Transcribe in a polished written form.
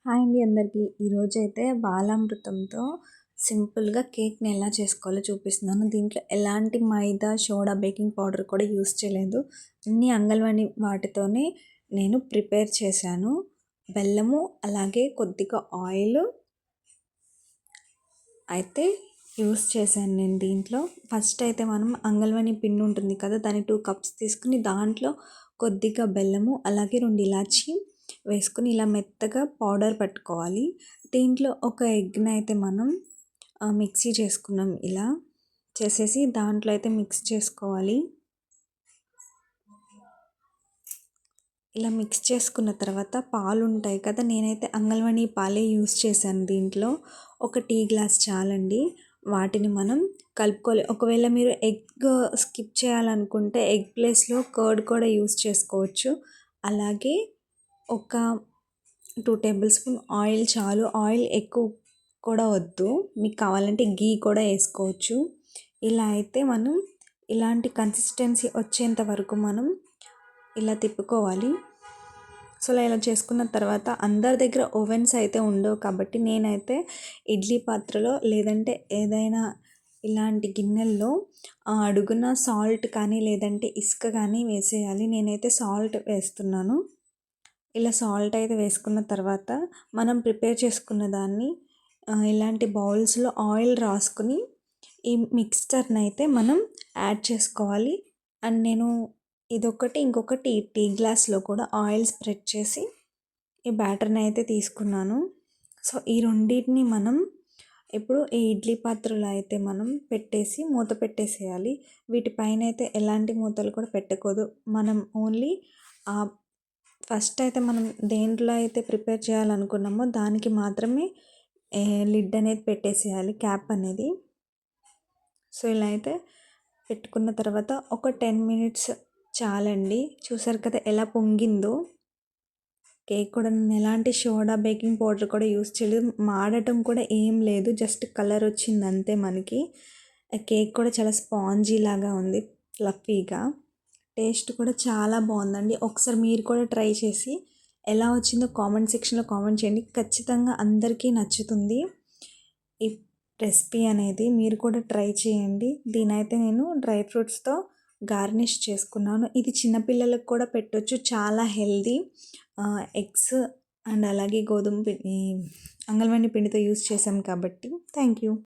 Hi అండి అందరికీ. ఈరోజైతే బాలామృతంతో సింపుల్గా కేక్ని ఎలా చేసుకోవాలో చూపిస్తున్నాను. దీంట్లో ఎలాంటి మైదా, సోడా, బేకింగ్ పౌడర్ కూడా యూస్ చేయలేదు. అన్ని అంగన్వాడీ వాటితోనే నేను ప్రిపేర్ చేశాను. బెల్లము అలాగే కొద్దిగా ఆయిల్ అయితే యూస్ చేశాను నేను దీంట్లో. ఫస్ట్ అయితే మనం అంగన్వాడీ పిండి ఉంటుంది కదా, దాన్ని 2 కప్స్ తీసుకుని దాంట్లో కొద్దిగా బెల్లము అలాగే 2 ఇలాచి వేసుకుని ఇలా మెత్తగా పౌడర్ పట్టుకోవాలి. దీంట్లో ఒక ఎగ్ని అయితే మనం మిక్సీ చేసుకున్నాం. ఇలా చేసేసి దాంట్లో అయితే మిక్స్ చేసుకోవాలి. ఇలా మిక్స్ చేసుకున్న తర్వాత పాలు ఉంటాయి కదా, నేనైతే అంగన్వాడీ పాలే యూస్ చేశాను. దీంట్లో ఒక టీ గ్లాస్ చాలండి. వాటిని మనం కలుపుకోవాలి. ఒకవేళ మీరు ఎగ్ స్కిప్ చేయాలనుకుంటే ఎగ్ ప్లేస్లో కర్డ్ కూడా యూస్ చేసుకోవచ్చు. అలాగే ఒక 2 టేబుల్ స్పూన్ ఆయిల్ చాలు. ఆయిల్ ఎక్కువ కూడా వద్దు, మీకు కావాలంటే గీ కూడా వేసుకోవచ్చు. ఇలా అయితే మనం ఇలాంటి కన్సిస్టెన్సీ వచ్చేంత వరకు మనం ఇలా తిప్పుకోవాలి. సో ఇలా చేసుకున్న తర్వాత అందరి దగ్గర ఓవెన్స్ అయితే ఉండవు కాబట్టి నేనైతే ఇడ్లీ పాత్రలో లేదంటే ఏదైనా ఇలాంటి గిన్నెల్లో అడుగున సాల్ట్ కానీ లేదంటే ఇసుక కానీ వేసేయాలి. నేనైతే సాల్ట్ వేస్తున్నాను. ఇలా సాల్ట్ అయితే వేసుకున్న తర్వాత మనం ప్రిపేర్ చేసుకున్న దాన్ని ఇలాంటి బౌల్స్లో ఆయిల్ రాసుకుని ఈ మిక్స్చర్ని అయితే మనం యాడ్ చేసుకోవాలి. అండ్ నేను ఇదొకటి ఇంకొకటి టీ గ్లాస్లో కూడా ఆయిల్ స్ప్రెడ్ చేసి ఈ బ్యాటర్ని అయితే తీసుకున్నాను. సో ఈ రెండింటిని మనం ఇప్పుడు ఈ ఇడ్లీ పాత్రలో అయితే మనం పెట్టేసి మూత పెట్టేసేయాలి. వీటిపైన అయితే ఎలాంటి మూతలు కూడా పెట్టకూడదు. మనం ఓన్లీ ఫస్ట్ అయితే మనం దేంట్లో అయితే ప్రిపేర్ చేయాలనుకున్నామో దానికి మాత్రమే లిడ్ అనేది పెట్టేసేయాలి, క్యాప్ అనేది. సో ఇలా అయితే పెట్టుకున్న తర్వాత ఒక 10 మినిట్స్ చాలండి. చూసారు కదా ఎలా పొంగిందో కేక్ కూడా. నేను ఎలాంటి సోడా, బేకింగ్ పౌడర్ కూడా యూస్ చేయలేదు. మాడటం కూడా ఏం లేదు, జస్ట్ కలర్ వచ్చింది అంతే మనకి. కేక్ కూడా చాలా స్పాంజీ లాగా ఉంది, ఫ్లఫీగా. టేస్ట్ కూడా చాలా బాగుందండి. ఒకసారి మీరు కూడా ట్రై చేసి ఎలా వచ్చిందో కామెంట్ సెక్షన్లో కామెంట్ చేయండి. ఖచ్చితంగా అందరికీ నచ్చుతుంది ఈ రెసిపీ అనేది. మీరు కూడా ట్రై చేయండి. దీనైతే నేను డ్రై ఫ్రూట్స్తో గార్నిష్ చేసుకున్నాను. ఇది చిన్నపిల్లలకు కూడా పెట్టొచ్చు, చాలా హెల్దీ. ఎగ్స్ అండ్ అలాగే గోధుమ పిండి, అంగన్వాడీ పిండితో యూస్ చేసాం కాబట్టి. Thank you.